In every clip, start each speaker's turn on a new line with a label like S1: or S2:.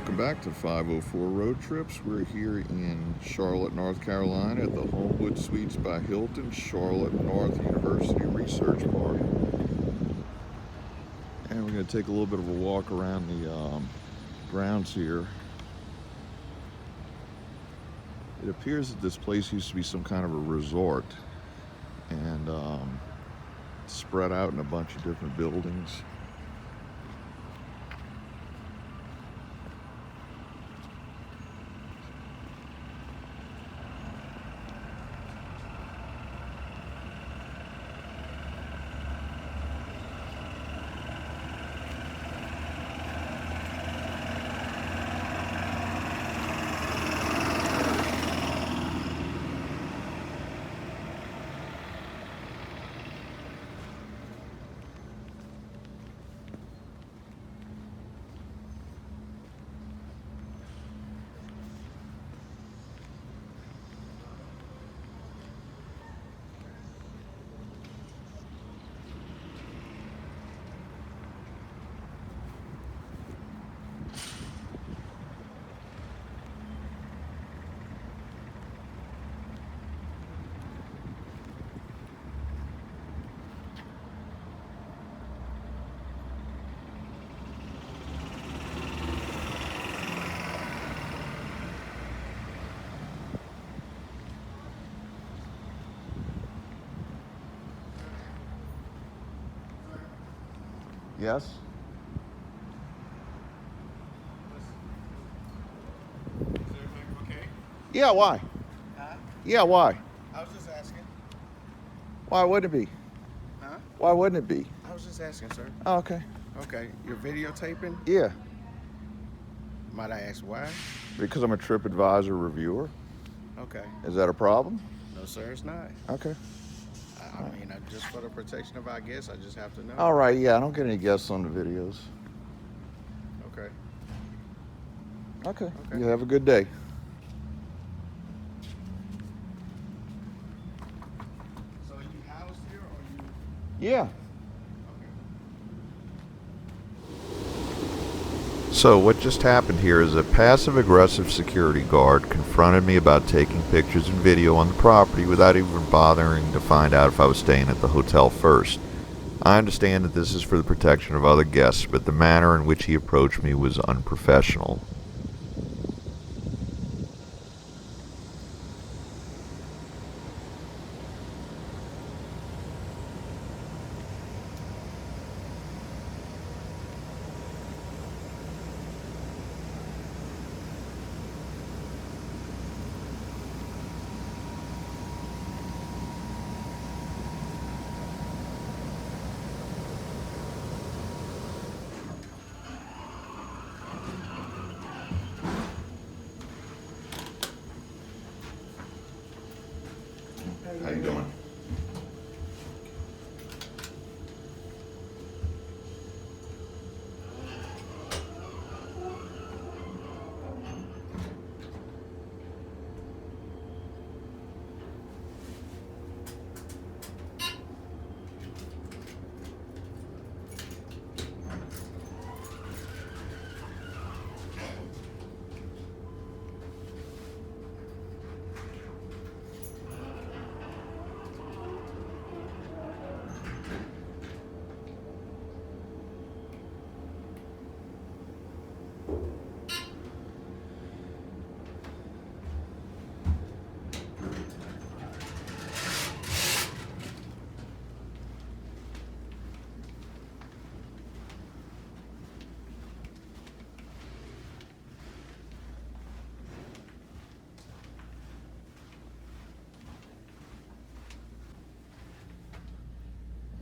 S1: Welcome back to 504 Road Trips. We're here in Charlotte, North Carolina at the Homewood Suites by Hilton, Charlotte North University Research Park. And we're going to take a little bit of a walk around the grounds here. It appears that this place used to be some kind of a resort and spread out in a bunch of different buildings. Yes?
S2: Is everything okay?
S1: Yeah, why?
S2: Huh?
S1: Yeah, why?
S2: I was just asking.
S1: Why wouldn't it be?
S2: Huh?
S1: Why wouldn't it be?
S2: I was just asking, sir.
S1: Oh, okay.
S2: Okay, you're videotaping?
S1: Yeah,
S2: Might I ask why?
S1: because I'm a TripAdvisor reviewer.
S2: Okay.
S1: Is that a problem?
S2: No, sir, it's not.
S1: Okay.
S2: I mean, just for the protection of our guests, I just have to know.
S1: All right, yeah, I don't get any guests on the videos.
S2: Okay.
S1: Okay.
S2: Okay.
S1: You have a good day.
S2: So are you housed here or you?
S1: Yeah.
S2: Okay.
S1: So what just happened here is a passive-aggressive security guard confronted me about taking pictures and video on the property without even bothering to find out if I was staying at the hotel first. I understand that this is for the protection of other guests, but the manner in which he approached me was unprofessional. How you doing?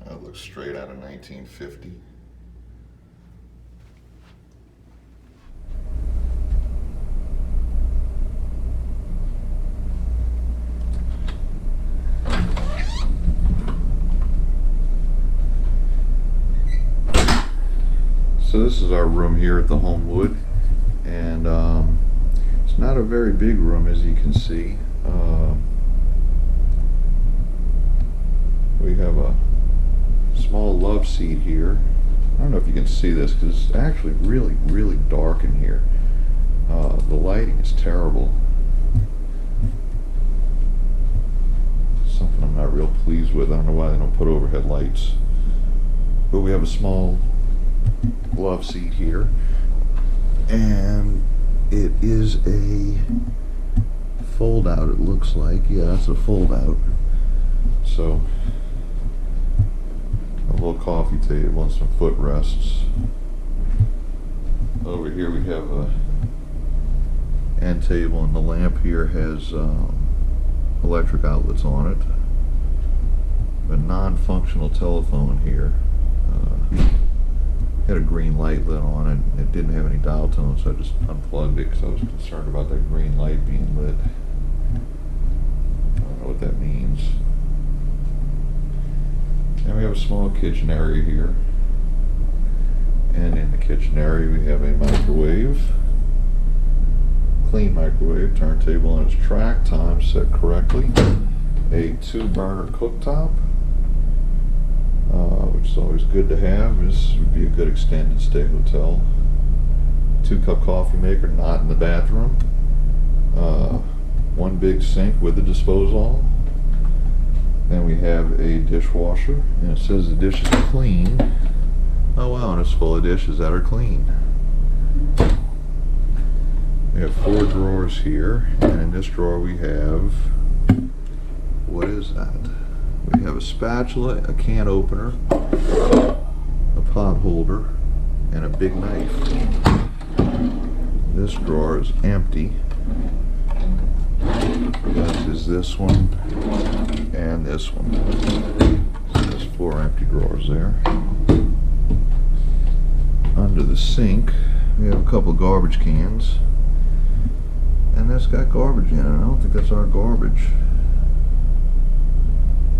S1: That looks straight out of 1950. So this is our room here at the Homewood, and it's not a very big room, as you can see. We have a small love seat here. I don't know if you can see this because it's actually really dark in here. The lighting is terrible. Something I'm not real pleased with. I don't know why they don't put overhead lights. But we have a small love seat here, and it is a fold out, it looks like. Yeah, that's a fold out. So a little coffee table and some footrests. Over here we have a end table, and the lamp here has electric outlets on it. A non-functional telephone here. Had a green light lit on it. It didn't have any dial tone, so I just unplugged it because I was concerned about that green light being lit. I don't know what that means. And we have a small kitchen area here. And in the kitchen area we have a microwave. Clean microwave, turntable on its track, time set correctly. A 2-burner cooktop, which is always good to have. This would be a good extended stay hotel. 2-cup coffee maker, not in the bathroom. 1 big sink with a disposal. Then we have a dishwasher, and it says the dish is clean. Oh wow, and it's full of dishes that are clean. We have 4 drawers here, and in this drawer we have, what is that? We have a spatula, a can opener, a pot holder, and a big knife. This drawer is empty. As is this one and this one. So there's 4 empty drawers there. Under the sink, we have a couple garbage cans. And that's got garbage in it. I don't think that's our garbage.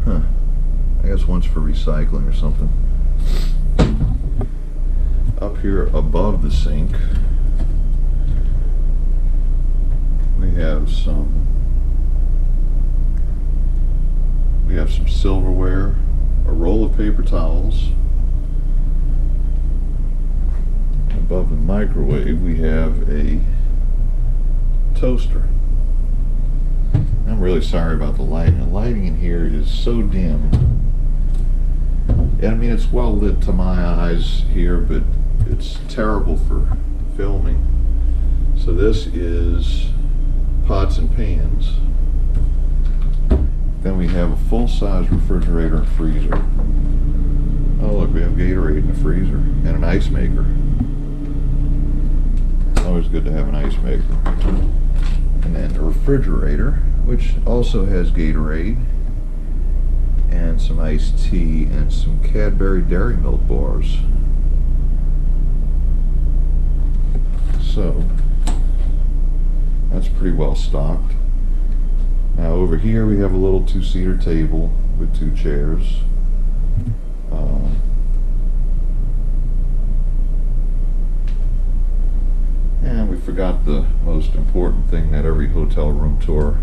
S1: Huh. I guess one's for recycling or something. Up here above the sink, we have some silverware, a roll of paper towels. Above the microwave, we have a toaster. I'm really sorry about the lighting. The lighting in here is so dim. And I mean, it's well lit to my eyes here, but it's terrible for filming. So this is pots and pans. Then we have a full-size refrigerator and freezer. Oh look, we have Gatorade in the freezer and an ice maker. Always good to have an ice maker. And then the refrigerator, which also has Gatorade and some iced tea and some Cadbury Dairy Milk bars. So that's pretty well stocked. Now over here we have a little 2-seater table with 2 chairs. And we forgot the most important thing that every hotel room tour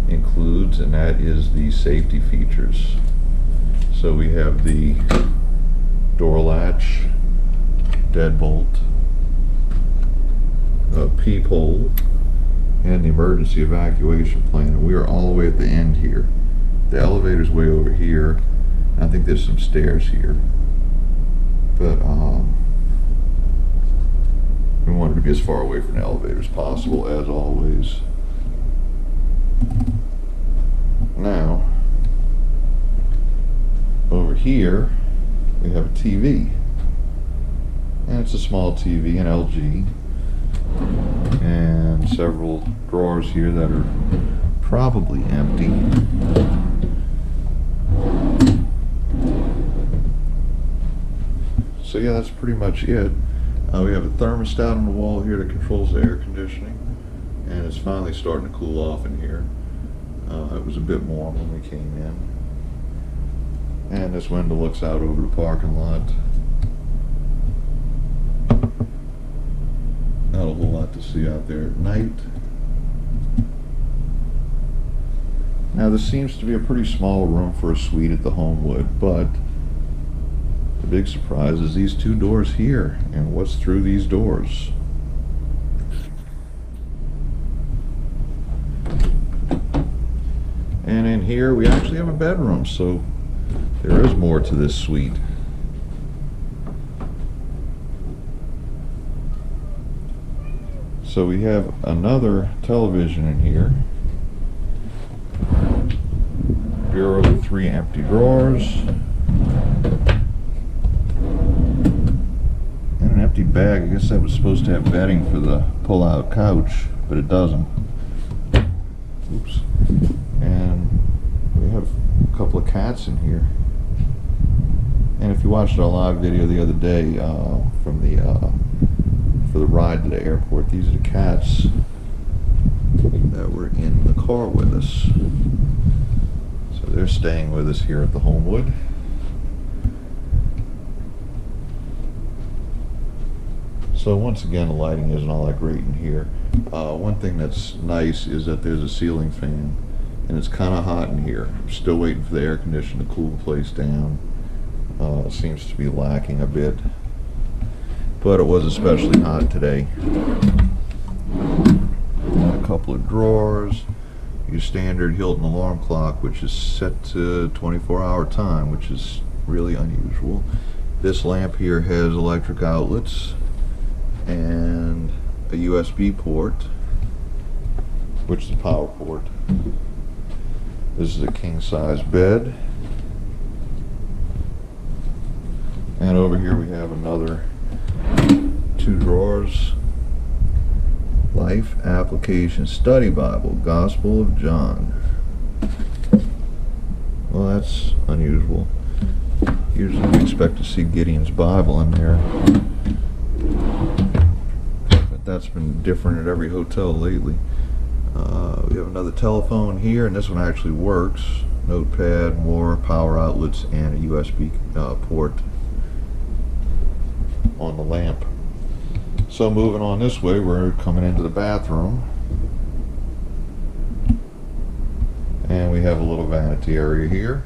S1: includes, and that is the safety features. So we have the door latch, deadbolt, a peephole, and the emergency evacuation plan. And we are all the way at the end here. The elevator's way over here. I think there's some stairs here. But we wanted to be as far away from the elevator as possible, as always. Now, over here, we have a TV. And it's a small TV, an LG. And several drawers here that are probably empty. So yeah, that's pretty much it. We have a thermostat on the wall here that controls the air conditioning, and it's finally starting to cool off in here. It was a bit warm when we came in. And this window looks out over the parking lot. Not a whole lot to see out there at night. Now this seems to be a pretty small room for a suite at the Homewood, but the big surprise is these 2 doors here, and what's through these doors. And in here we actually have a bedroom, so there is more to this suite. So we have another television in here. Bureau with 3 empty drawers. And an empty bag. I guess that was supposed to have bedding for the pull-out couch, but it doesn't. Oops. And we have a couple of cats in here. And if you watched our live video the other day from for the ride to the airport, these are the cats that were in the car with us. So they're staying with us here at the Homewood. So once again, the lighting isn't all that great in here. One thing that's nice is that there's a ceiling fan, and it's kind of hot in here. I'm still waiting for the air conditioner to cool the place down. It seems to be lacking a bit, but it was especially hot today. A couple of drawers, your standard Hilton alarm clock, which is set to 24-hour time, which is really unusual. This lamp here has electric outlets and a USB port, which is a power port. This is a king-size bed. And over here we have another 2 drawers. Life Application Study Bible, Gospel of John. Well, that's unusual. Usually we expect to see Gideon's Bible in there. But that's been different at every hotel lately. We have another telephone here, and this one actually works. Notepad, more power outlets, and a USB port on the lamp. So moving on this way, we're coming into the bathroom, and we have a little vanity area here,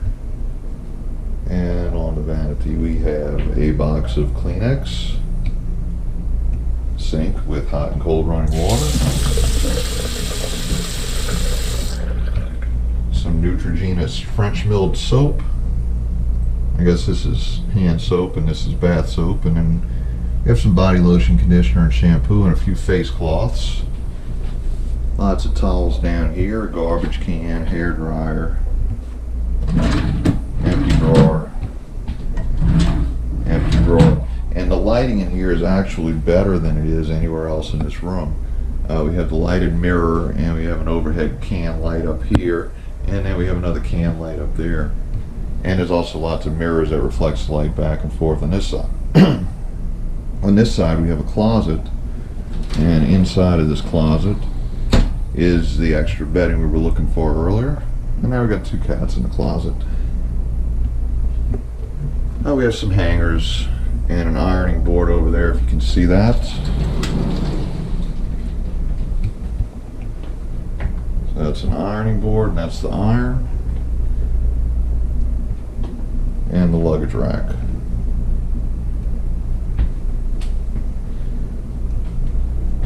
S1: and on the vanity we have a box of Kleenex, sink with hot and cold running water, some Neutrogena's French milled soap. I guess this is hand soap and this is bath soap, and then we have some body lotion, conditioner, and shampoo, and a few face cloths. Lots of towels down here, a garbage can, hair dryer, empty drawer, empty drawer. And the lighting in here is actually better than it is anywhere else in this room. We have the lighted mirror, and we have an overhead can light up here, and then we have another can light up there. And there's also lots of mirrors that reflects the light back and forth on this side. On this side we have a closet, and inside of this closet is the extra bedding we were looking for earlier. And now we've got 2 cats in the closet. Now we have some hangers and an ironing board over there, if you can see that. So that's an ironing board, and that's the iron. And the luggage rack.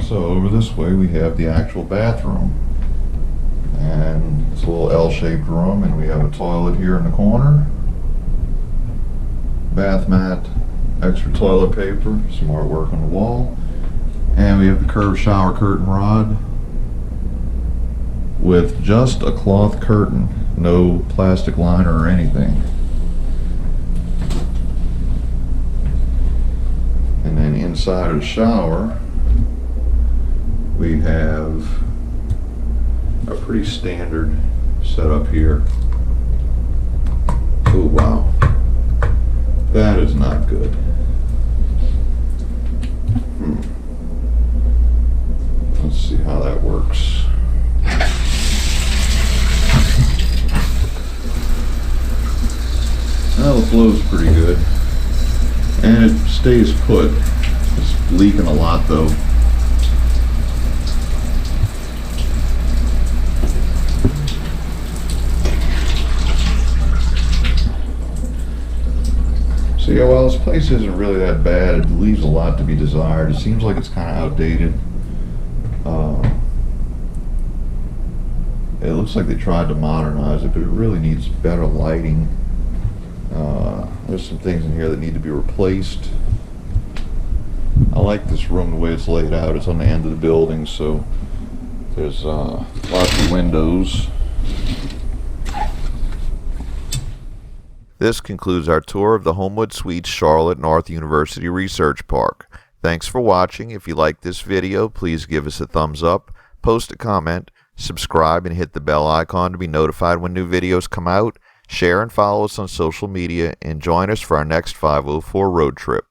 S1: So over this way we have the actual bathroom, and it's a little L-shaped room, and we have a toilet here in the corner, bath mat, extra toilet paper, some artwork on the wall, and we have the curved shower curtain rod with just a cloth curtain, no plastic liner or anything. And then inside of the shower we have a pretty standard setup here. Oh wow, that is not good. Let's see how that works. Well, the flow's pretty good, and it stays put. It's leaking a lot though. So yeah, while this place isn't really that bad, it leaves a lot to be desired. It seems like it's kind of outdated. It looks like they tried to modernize it, but it really needs better lighting. There's some things in here that need to be replaced. I like this room the way it's laid out. It's on the end of the building, so there's lots of windows. This concludes our tour of the Homewood Suites Charlotte North University Research Park. Thanks for watching. If you like this video, please give us a thumbs up, post a comment, subscribe, and hit the bell icon to be notified when new videos come out. Share and follow us on social media, and join us for our next 504 road trip.